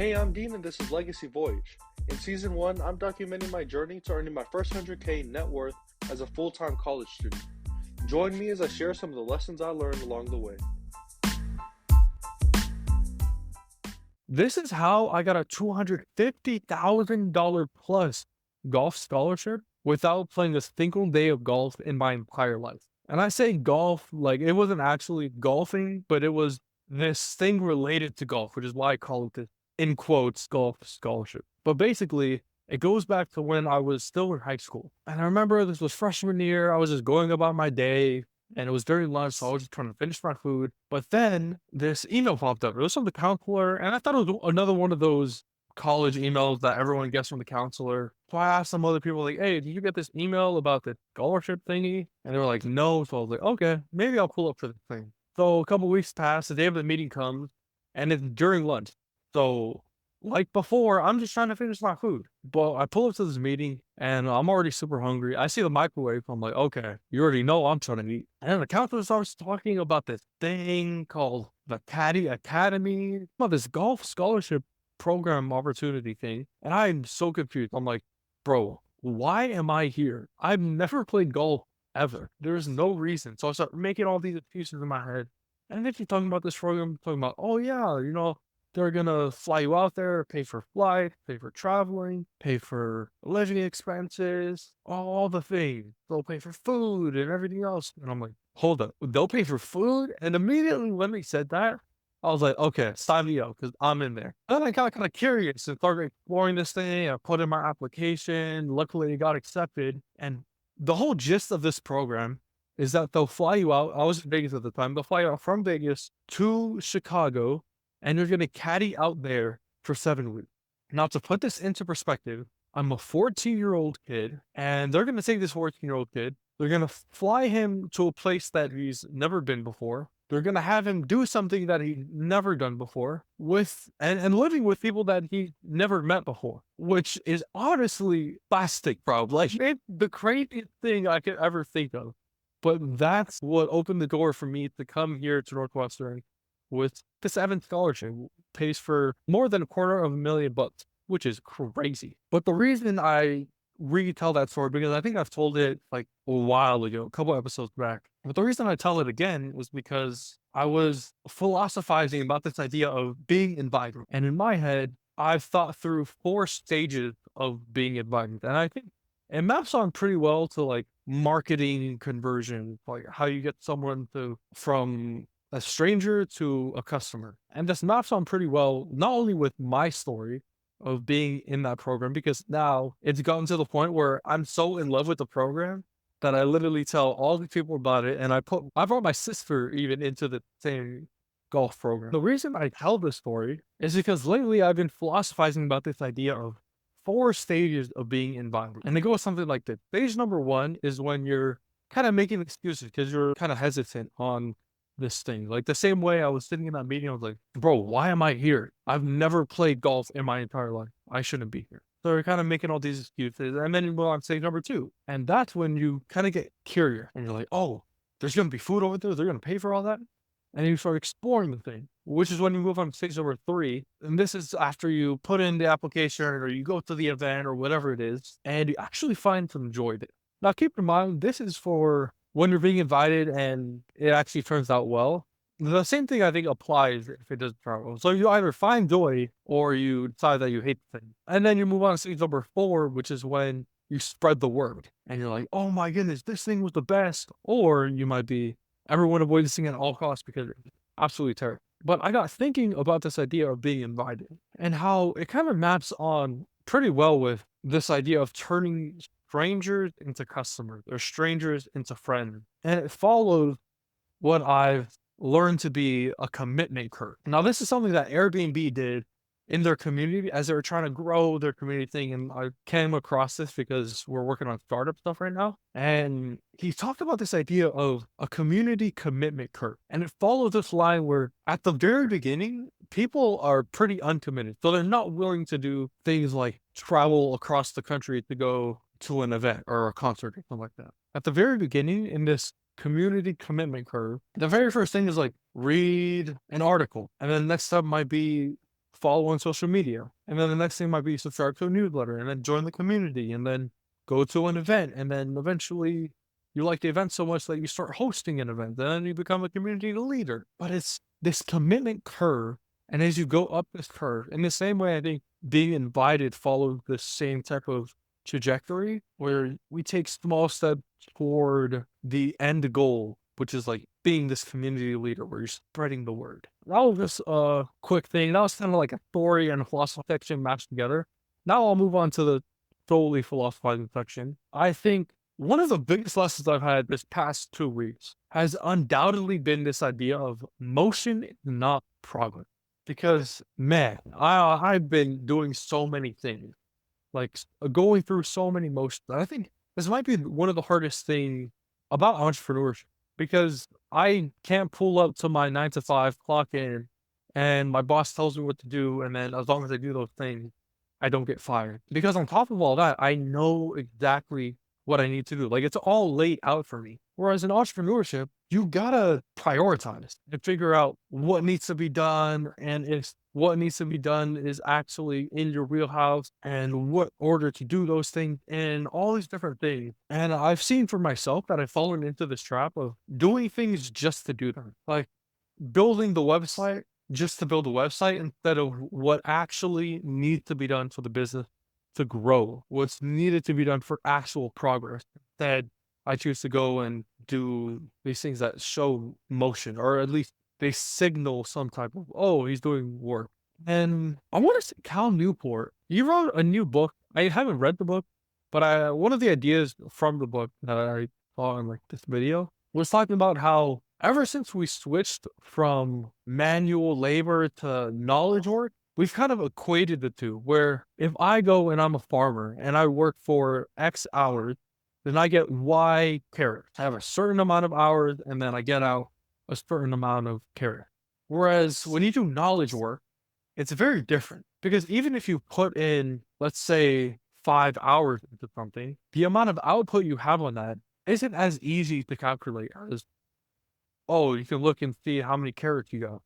Hey, I'm Dean and this is Legacy Voyage. In Season 1, I'm documenting my journey to earning my first 100K net worth as a full-time college student. Join me as I share some of the lessons I learned along the way. This is how I got a $250,000 plus golf scholarship without playing a single day of golf in my entire life. And I say golf like it wasn't actually golfing, but it was this thing related to golf, which is why I call it the in quotes golf scholarship. But basically, it goes back to when I was still in high school. And I remember this was freshman year. I was just going about my day and it was during lunch, so I was just trying to finish my food. But then this email popped up. It was from the counselor, and I thought it was another one of those college emails that everyone gets from the counselor. So I asked some other people, like, hey, did you get this email about the scholarship thingy? And they were like, no. So I was like, okay, maybe I'll pull up for the thing. So a couple weeks pass, the day of the meeting comes, and it's during lunch. So like before, I'm just trying to finish my food. But I pull up to this meeting and I'm already super hungry. I see the microwave. I'm like, okay, you already know I'm trying to eat. And then the counselor starts talking about this thing called the Caddy Academy, about this golf scholarship program opportunity thing. And I'm so confused. I'm like, bro, why am I here? I've never played golf ever. There's no reason. So I start making all these excuses in my head. And then she's talking about this program, talking about, oh yeah, they're gonna fly you out there, pay for flight, pay for traveling, pay for living expenses, all the things. They'll pay for food and everything else. And I'm like, hold up, they'll pay for food? And immediately when they said that, I was like, okay, sign me up because I'm in there. And then I got kind of curious and started exploring this thing. I put in my application. Luckily, it got accepted. And the whole gist of this program is that they'll fly you out. I was in Vegas at the time. They'll fly you out from Vegas to Chicago and you're going to caddy out there for 7 weeks. Now, to put this into perspective, I'm a 14-year-old kid, and they're going to take this 14-year-old kid. They're going to fly him to a place that he's never been before. They're going to have him do something that he's never done before and living with people that he never met before, which is honestly plastic, bro. Like, it's the craziest thing I could ever think of. But that's what opened the door for me to come here to Northwestern with this Evans scholarship. Pays for more than $250,000, which is crazy. But the reason I retell that story, because I think I've told it like a while ago, a couple episodes back. But the reason I tell it again was because I was philosophizing about this idea of being invited. And in my head, I've thought through 4 stages of being invited. And I think it maps on pretty well to like marketing conversion, like how you get someone from a stranger to a customer. And this maps on pretty well, not only with my story of being in that program, because now it's gotten to the point where I'm so in love with the program that I literally tell all the people about it. And I brought my sister even into the same golf program. The reason I tell this story is because lately I've been philosophizing about this idea of 4 stages of being invited. And it goes something like this. Stage number 1 is when you're kind of making excuses because you're kind of hesitant on this thing. Like the same way I was sitting in that meeting, I was like, bro, why am I here? I've never played golf in my entire life. I shouldn't be here. So you're kind of making all these excuses. And then you move on to stage number 2. And that's when you kind of get curious and you're like, oh, there's going to be food over there. They're going to pay for all that. And you start exploring the thing, which is when you move on to stage number 3. And this is after you put in the application or you go to the event or whatever it is, and you actually find some joy there. Now, keep in mind, this is for when you're being invited and it actually turns out well. The same thing I think applies if it doesn't turn out well. So you either find joy or you decide that you hate the thing. And then you move on to stage number 4, which is when you spread the word and you're like, oh my goodness, this thing was the best. Or you might be, everyone avoids this thing at all costs because it's absolutely terrible. But I got thinking about this idea of being invited and how it kind of maps on pretty well with this idea of turning strangers into customers or strangers into friends. And it follows what I've learned to be a commitment curve. Now, this is something that Airbnb did in their community as they were trying to grow their community thing. And I came across this because we're working on startup stuff right now. And he talked about this idea of a community commitment curve. And it follows this line where at the very beginning, people are pretty uncommitted. So they're not willing to do things like travel across the country to go to an event or a concert or something like that. At the very beginning in this community commitment curve, the very first thing is like read an article. And then next step might be follow on social media. And then the next thing might be subscribe to a newsletter and then join the community and then go to an event. And then eventually you like the event so much that you start hosting an event. Then you become a community leader. But it's this commitment curve. And as you go up this curve, in the same way, I think being invited follows the same type of trajectory where we take small steps toward the end goal, which is like being this community leader where you're spreading the word. That was just a quick thing. That was kind of like a story and a philosophy section matched together. Now I'll move on to the solely philosophizing section. I think one of the biggest lessons I've had this past 2 weeks has undoubtedly been this idea of motion is not progress. Because man, I've been doing so many things, like going through so many motions. I think this might be one of the hardest things about entrepreneurship because I can't pull up to my 9 to 5, clock in, and my boss tells me what to do, and then as long as I do those things, I don't get fired. Because on top of all that, I know exactly what I need to do. Like it's all laid out for me. Whereas in entrepreneurship, you gotta prioritize and figure out what needs to be done, and if what needs to be done is actually in your wheelhouse and what order to do those things and all these different things. And I've seen for myself that I've fallen into this trap of doing things just to do them. Like building the website just to build a website instead of what actually needs to be done for the business to grow, what's needed to be done for actual progress. Instead, I choose to go and do these things that show motion, or at least they signal some type of, oh, he's doing work. And I want to say Cal Newport, he wrote a new book. I haven't read the book, but one of the ideas from the book that I saw in like this video was talking about how ever since we switched from manual labor to knowledge work, we've kind of equated the two, where if I go and I'm a farmer and I work for X hours, then I get Y carrots. I have a certain amount of hours and then I get out a certain amount of carrots. Whereas when you do knowledge work, it's very different because even if you put in, let's say, 5 hours into something, the amount of output you have on that isn't as easy to calculate as, oh, you can look and see how many carrots you got.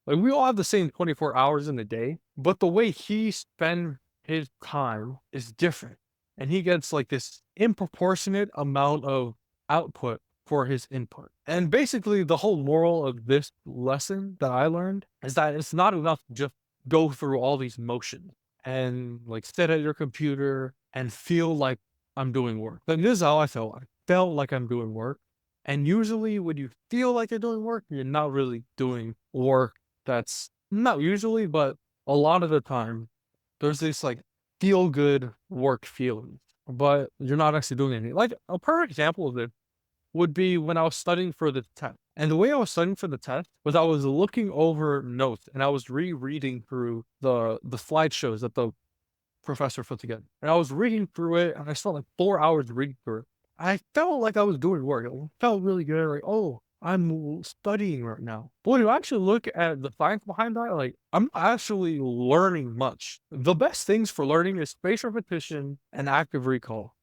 Like we all have the same 24 hours in a day, but the way he spends his time is different. And he gets like this improportionate amount of output for his input. And basically the whole moral of this lesson that I learned is that it's not enough to just go through all these motions and like sit at your computer and feel like I'm doing work. But this is how I felt. I felt like I'm doing work. And usually when you feel like you're doing work, you're not really doing work. That's not usually, but a lot of the time, there's this like feel good work feeling, but you're not actually doing anything. Like a perfect example of it would be when I was studying for the test. And the way I was studying for the test was I was looking over notes and I was rereading through the slideshows that the professor put together. And I was reading through it and I spent like 4 hours reading through it. I felt like I was doing work. It felt really good. Like, oh, I'm studying right now. But when you actually look at the science behind that, like, I'm not actually learning much. The best things for learning is spatial repetition and active recall.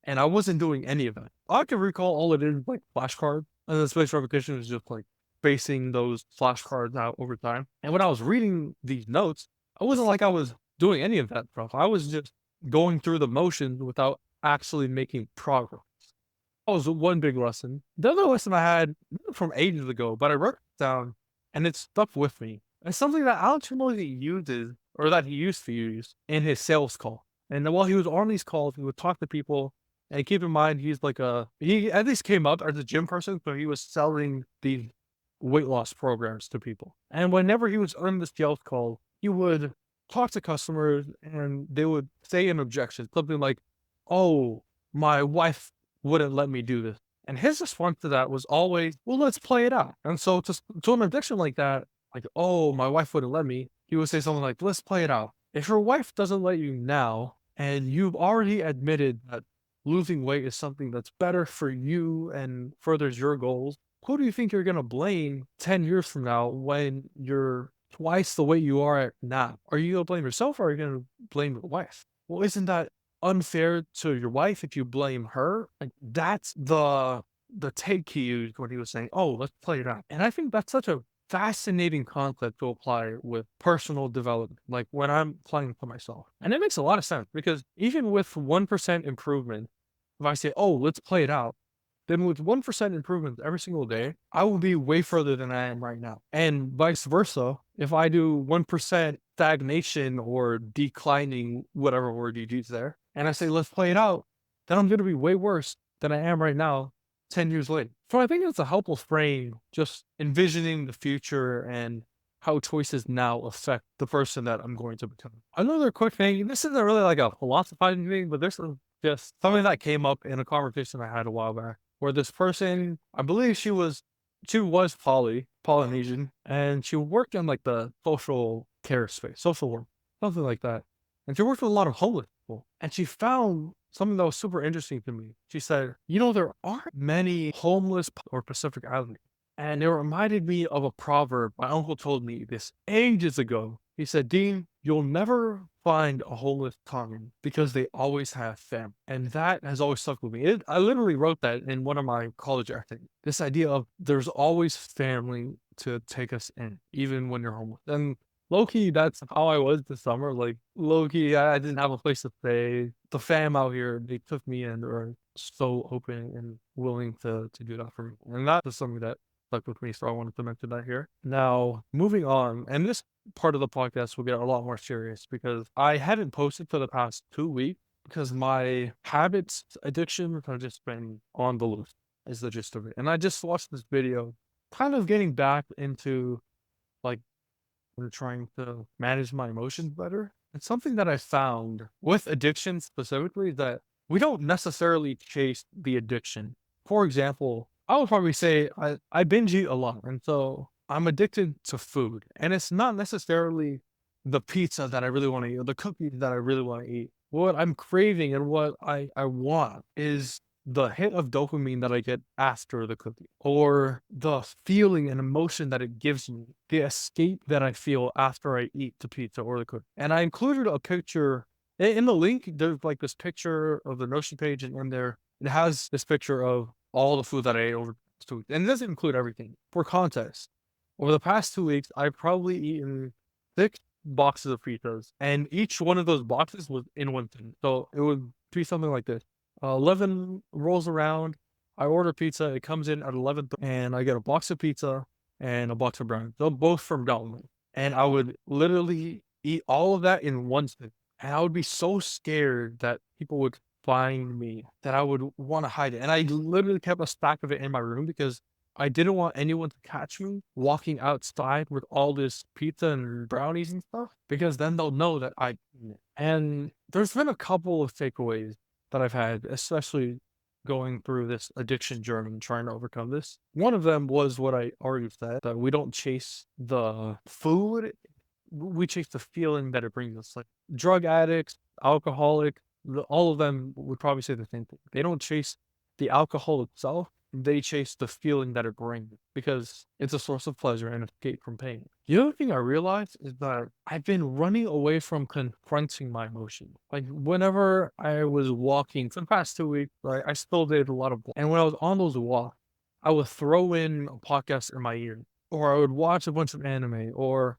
And I wasn't doing any of that. Active recall, all it is like flashcards. And then spatial repetition is just like spacing those flashcards out over time. And when I was reading these notes, I wasn't like I was doing any of that stuff. I was just going through the motions without actually making progress. That was one big lesson. The other lesson I had from ages ago, but I wrote it down and it stuck with me. It's something that Alex Ramosey uses, or that he used to use in his sales call. And while he was on these calls, he would talk to people. And keep in mind, he at least came up as a gym person, so he was selling these weight loss programs to people. And whenever he was on the sales call, he would talk to customers and they would say an objection, something like, oh, my wife wouldn't let me do this. And his response to that was always, well, let's play it out. And so to an objection like that, like, oh, my wife wouldn't let me, he would say something like, let's play it out. If your wife doesn't let you now, and you've already admitted that losing weight is something that's better for you and furthers your goals, who do you think you're going to blame 10 years from now when you're twice the weight you are at now? Are you going to blame yourself or are you going to blame your wife? Well, isn't that unfair to your wife if you blame her? Like that's the take he used when he was saying, oh, let's play it out. And I think that's such a fascinating concept to apply with personal development, like when I'm applying for myself. And it makes a lot of sense because even with 1% improvement, if I say, oh, let's play it out, then with 1% improvement every single day, I will be way further than I am right now. And vice versa, if I do 1% stagnation or declining, whatever word you use there, and I say, let's play it out, then I'm going to be way worse than I am right now 10 years later. So I think it's a helpful frame, just envisioning the future and how choices now affect the person that I'm going to become. Another quick thing, this isn't really like a philosophizing thing, but this is just something that came up in a conversation I had a while back, where this person, I believe she was Polynesian, and she worked in like the social care space, social work, something like that. And she worked with a lot of homeless people. And she found something that was super interesting to me. She said, there aren't many homeless or Pacific Islanders. And it reminded me of a proverb my uncle told me this ages ago. He said, Dean, you'll never find a homeless Tongan because they always have family. And that has always stuck with me. I literally wrote that in one of my college essays. This idea of there's always family to take us in, even when you're homeless. And low-key, that's how I was this summer. Like, low-key, I didn't have a place to stay. The fam out here, they took me in. They're so open and willing to do that for me. And that is something that stuck with me, so I wanted to mention that here. Now, moving on, and this part of the podcast will get a lot more serious because I haven't posted for the past 2 weeks because my habits addiction have just been on the loose, is the gist of it. And I just watched this video, kind of getting back into like trying to manage my emotions better. And something that I found with addiction specifically is that we don't necessarily chase the addiction. For example, I would probably say I binge eat a lot. And so I'm addicted to food. And it's not necessarily the pizza that I really want to eat or the cookies that I really want to eat. What I'm craving and what I want is the hit of dopamine that I get after the cookie, or the feeling and emotion that it gives me, the escape that I feel after I eat the pizza or the cookie. And I included a picture in the link. There's like this picture of the Notion page, and in there it has this picture of all the food that I ate over 2 weeks. And it doesn't include everything. For context, over the past 2 weeks, I've probably eaten 6 boxes of pizzas, and each one of those boxes was in one thing. So it would be something like this. 11 rolls around. I order pizza. It comes in at 11, and I get a box of pizza and a box of brownies. They're both from Tongan. And I would literally eat all of that in one sitting. And I would be so scared that people would find me that I would want to hide it. And I literally kept a stack of it in my room because I didn't want anyone to catch me walking outside with all this pizza and brownies and stuff, because then they'll know that I eaten it. And there's been a couple of takeaways that I've had, especially going through this addiction journey and trying to overcome this. One of them was what I already said, that we don't chase the food, we chase the feeling that it brings us. Like drug addicts, alcoholic, all of them would probably say the same thing. They don't chase the alcohol itself, they chase the feeling that it brings because it's a source of pleasure and escape from pain. The other thing I realized is that I've been running away from confronting my emotions. Like whenever I was walking for the past 2 weeks, right, I still did a lot of walk. And when I was on those walks, I would throw in a podcast in my ear, or I would watch a bunch of anime or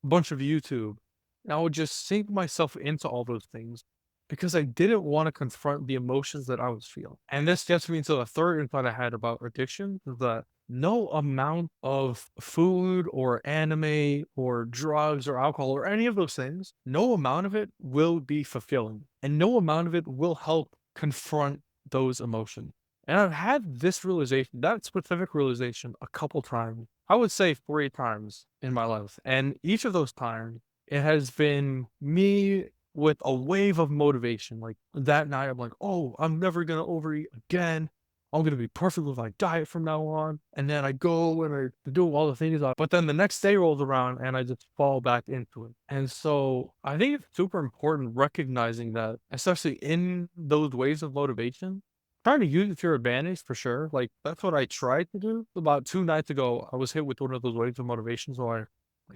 a bunch of YouTube. And I would just sink myself into all those things because I didn't want to confront the emotions that I was feeling. And this gets me to the third insight I had about addiction, is that no amount of food or anime or drugs or alcohol or any of those things, no amount of it will be fulfilling. And no amount of it will help confront those emotions. And I've had this realization, that specific realization, a couple times. I would say 3 times in my life. And each of those times, it has been me with a wave of motivation. Like that night, I'm like, oh, I'm never going to overeat again. I'm going to be perfect with my diet from now on. And then I go and I do all the things. But then the next day rolls around and I just fall back into it. And so I think it's super important recognizing that, especially in those waves of motivation, trying to use it to your advantage for sure. Like that's what I tried to do. About 2 nights ago, I was hit with one of those waves of motivation. So I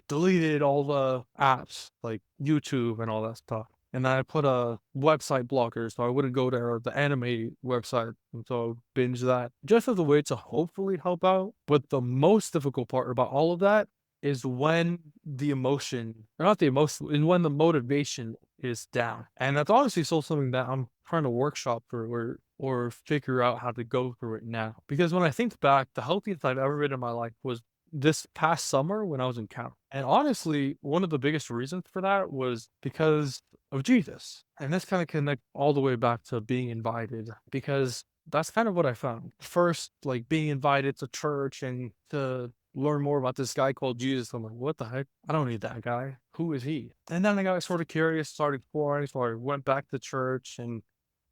deleted all the apps like YouTube and all that stuff. And I put a website blocker so I wouldn't go to the anime website. And so binge that just as a way to hopefully help out. But the most difficult part about all of that is when the emotion, or not the emotion, and when the motivation is down. And that's honestly still something that I'm trying to workshop through or figure out how to go through it now. Because when I think back, the healthiest I've ever been in my life was this past summer when I was in camp. And honestly, one of the biggest reasons for that was because of Jesus. And this kind of connect all the way back to being invited because that's kind of what I found. First, like being invited to church and to learn more about this guy called Jesus. I'm like, what the heck? I don't need that guy. Who is he? And then I got sort of curious, started exploring, so I went back to church and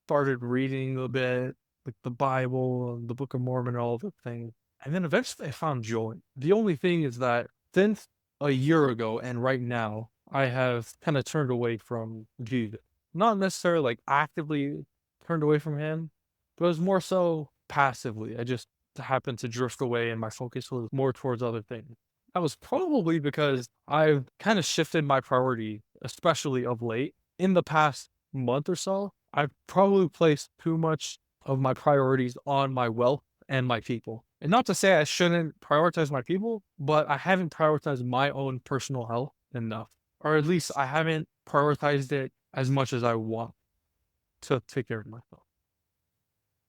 started reading a bit, like the Bible and the Book of Mormon and all the things. And then eventually I found joy. The only thing is that since a year ago and right now, I have kind of turned away from Jesus. Not necessarily like actively turned away from him, but it was more so passively. I just happened to drift away and my focus was more towards other things. That was probably because I've kind of shifted my priority, especially of late. In the past month or so, I've probably placed too much of my priorities on my wealth and my people. And not to say I shouldn't prioritize my people, but I haven't prioritized my own personal health enough. Or at least I haven't prioritized it as much as I want to take care of myself.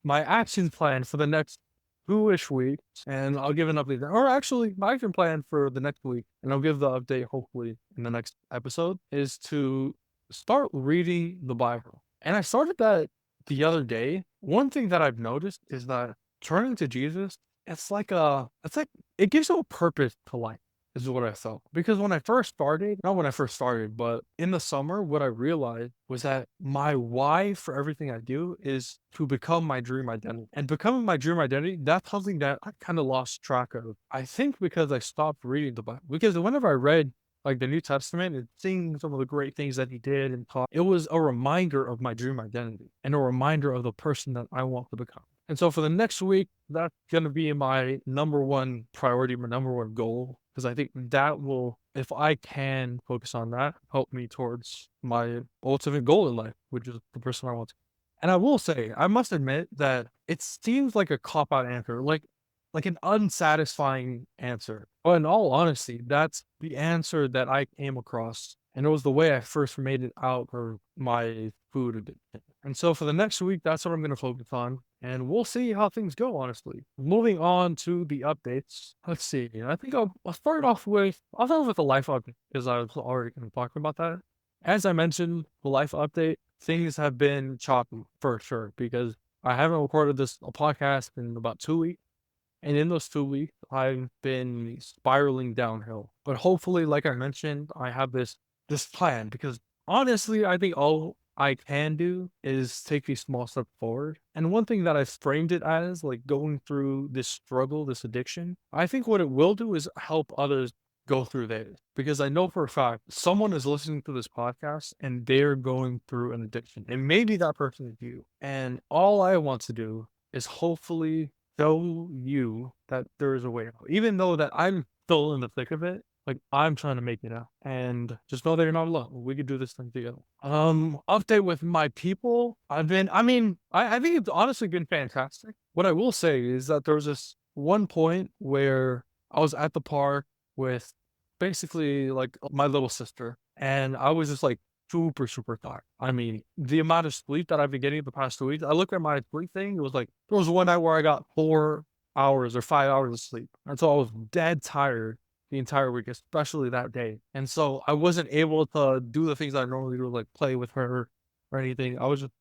My action plan for the next 2-ish weeks, and I'll give an update. Or actually, my action plan for the next week, and I'll give the update hopefully in the next episode, is to start reading the Bible. And I started that the other day. One thing that I've noticed is that turning to Jesus, it's like it gives you a purpose to life is what I felt. Because when I first started, not when I first started, but in the summer, what I realized was that my why for everything I do is to become my dream identity. And becoming my dream identity, that's something that I kind of lost track of. I think because I stopped reading the Bible. Because whenever I read like the New Testament and seeing some of the great things that he did and taught, it was a reminder of my dream identity and a reminder of the person that I want to become. And so for the next week, that's going to be my number one priority, my number one goal, because I think that will, if I can focus on that, help me towards my ultimate goal in life, which is the person I want to. And I will say, I must admit that it seems like a cop out answer, like an unsatisfying answer. But in all honesty, that's the answer that I came across. And it was the way I first made it out of my food addiction. And so for the next week, that's what I'm going to focus on. And we'll see how things go, honestly. Moving on to the updates. Let's see. I think I'll start off with, I'll start with the life update because I was already going to talk about that. As I mentioned, the life update, things have been choppy for sure because I haven't recorded this podcast in about 2 weeks. And in those 2 weeks, I've been spiraling downhill. But hopefully, like I mentioned, I have this plan because honestly, I think all I can do is take these small steps forward. And one thing that I framed it as, like going through this struggle, this addiction, I think what it will do is help others go through theirs. Because I know for a fact someone is listening to this podcast and they're going through an addiction. And maybe that person is you. And all I want to do is hopefully show you that there is a way out. Even though that I'm still in the thick of it, like I'm trying to make it out. And just know that you're not alone. We could do this thing together. Update with my people. I think it's honestly been fantastic. What I will say is that there was this one point where I was at the park with basically like my little sister, and I was just like super, super tired. I mean, the amount of sleep that I've been getting the past 2 weeks, I looked at my sleep thing. It was like, there was one night where I got 4 hours or 5 hours of sleep. And so I was dead tired the entire week, especially that day. And so I wasn't able to do the things I normally do, like play with her or anything. I was just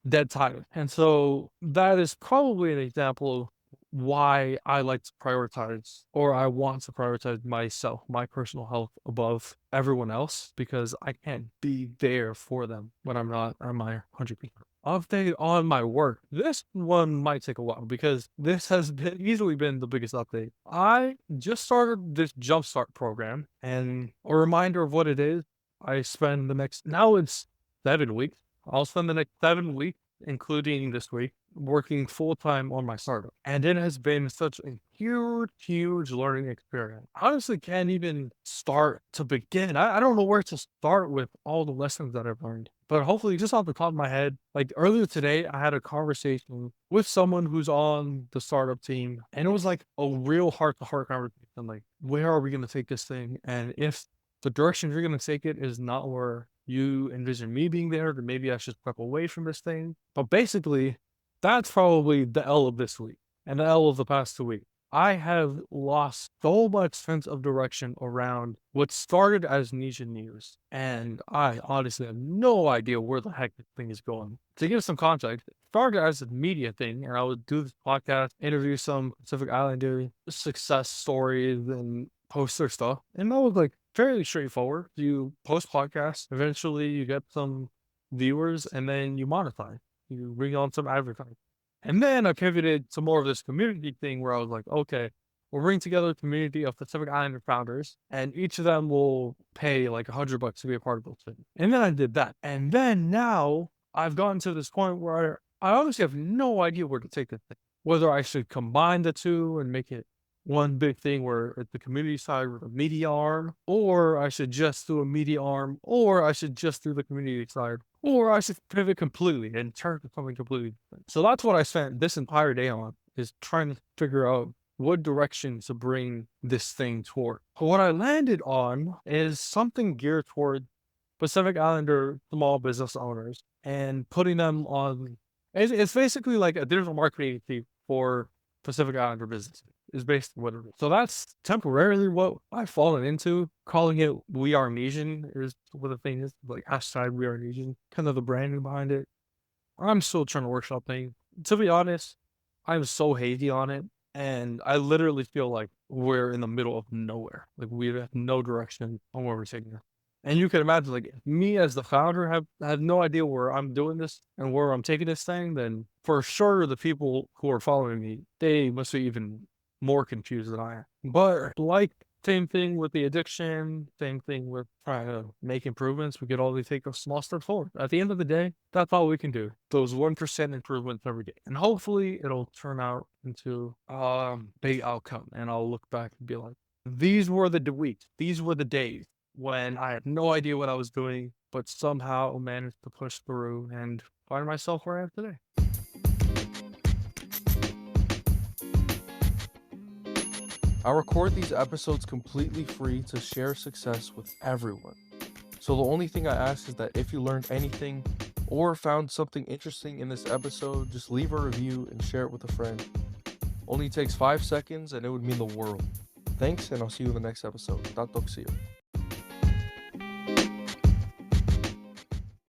dead tired. And so that is probably an example of why I like to prioritize, or I want to prioritize myself, my personal health above everyone else, because I can't be there for them when I'm not at my 100%. Update on my work. This one might take a while because this has easily been the biggest update. I just started this Jumpstart program, and a reminder of what it is. Now it's 7 weeks. I'll spend the next 7 weeks, including this week, working full time on my startup. And it has been such a huge, huge learning experience. I honestly can't even start to begin. I don't know where to start with all the lessons that I've learned. But hopefully, just off the top of my head, like earlier today, I had a conversation with someone who's on the startup team, and it was like a real heart to heart conversation. Like, where are we going to take this thing? And if the direction you're going to take it is not where you envision me being there, then maybe I should step away from this thing. But basically, that's probably the L of this week and the L of the past 2 weeks. I have lost so much sense of direction around what started as niche news. And I honestly have no idea where the heck this thing is going. To give some context, it started as a media thing, and I would do this podcast, interview some Pacific Islander success stories and post their stuff. And that was like fairly straightforward. You post podcasts, eventually you get some viewers, and then you monetize. You bring on some advertising. And then I pivoted to more of this community thing where I was like, okay, we'll bring together a community of Pacific Islander founders, and each of them will pay like $100 to be a part of this thing. And then I did that. And then now I've gotten to this point where I honestly have no idea where to take this thing. Whether I should combine the two and make it one big thing where it's the community side with a media arm, or I should just do a media arm, or I should just do the community side, or I should pivot completely and turn to something completely different. So that's what I spent this entire day on, is trying to figure out what direction to bring this thing toward. What I landed on is something geared toward Pacific Islander small business owners and putting them on. It's basically like a digital marketing agency for Pacific Islander businesses. Is basically what it is. So that's temporarily what I've fallen into. Calling it We Are Nesian is what the thing is, like hashtag We Are Nesian, kind of the branding behind it. I'm still trying to workshop things. To be honest, I'm so hazy on it. And I literally feel like we're in the middle of nowhere. Like we have no direction on where we're taking it. And you can imagine, like, if me as the founder have no idea where I'm doing this and where I'm taking this thing, then for sure the people who are following me, they must be even more confused than I am. But like, same thing with the addiction, same thing with trying to make improvements. We could only take a small step forward. At the end of the day, that's all we can do. Those 1% improvements every day. And hopefully it'll turn out into a big outcome. And I'll look back and be like, these were the weeks, these were the days when I had no idea what I was doing, but somehow managed to push through and find myself where I am today. I record these episodes completely free to share success with everyone. So the only thing I ask is that if you learned anything or found something interesting in this episode, just leave a review and share it with a friend. Only takes 5 seconds and it would mean the world. Thanks, and I'll see you in the next episode. Tatok, see you.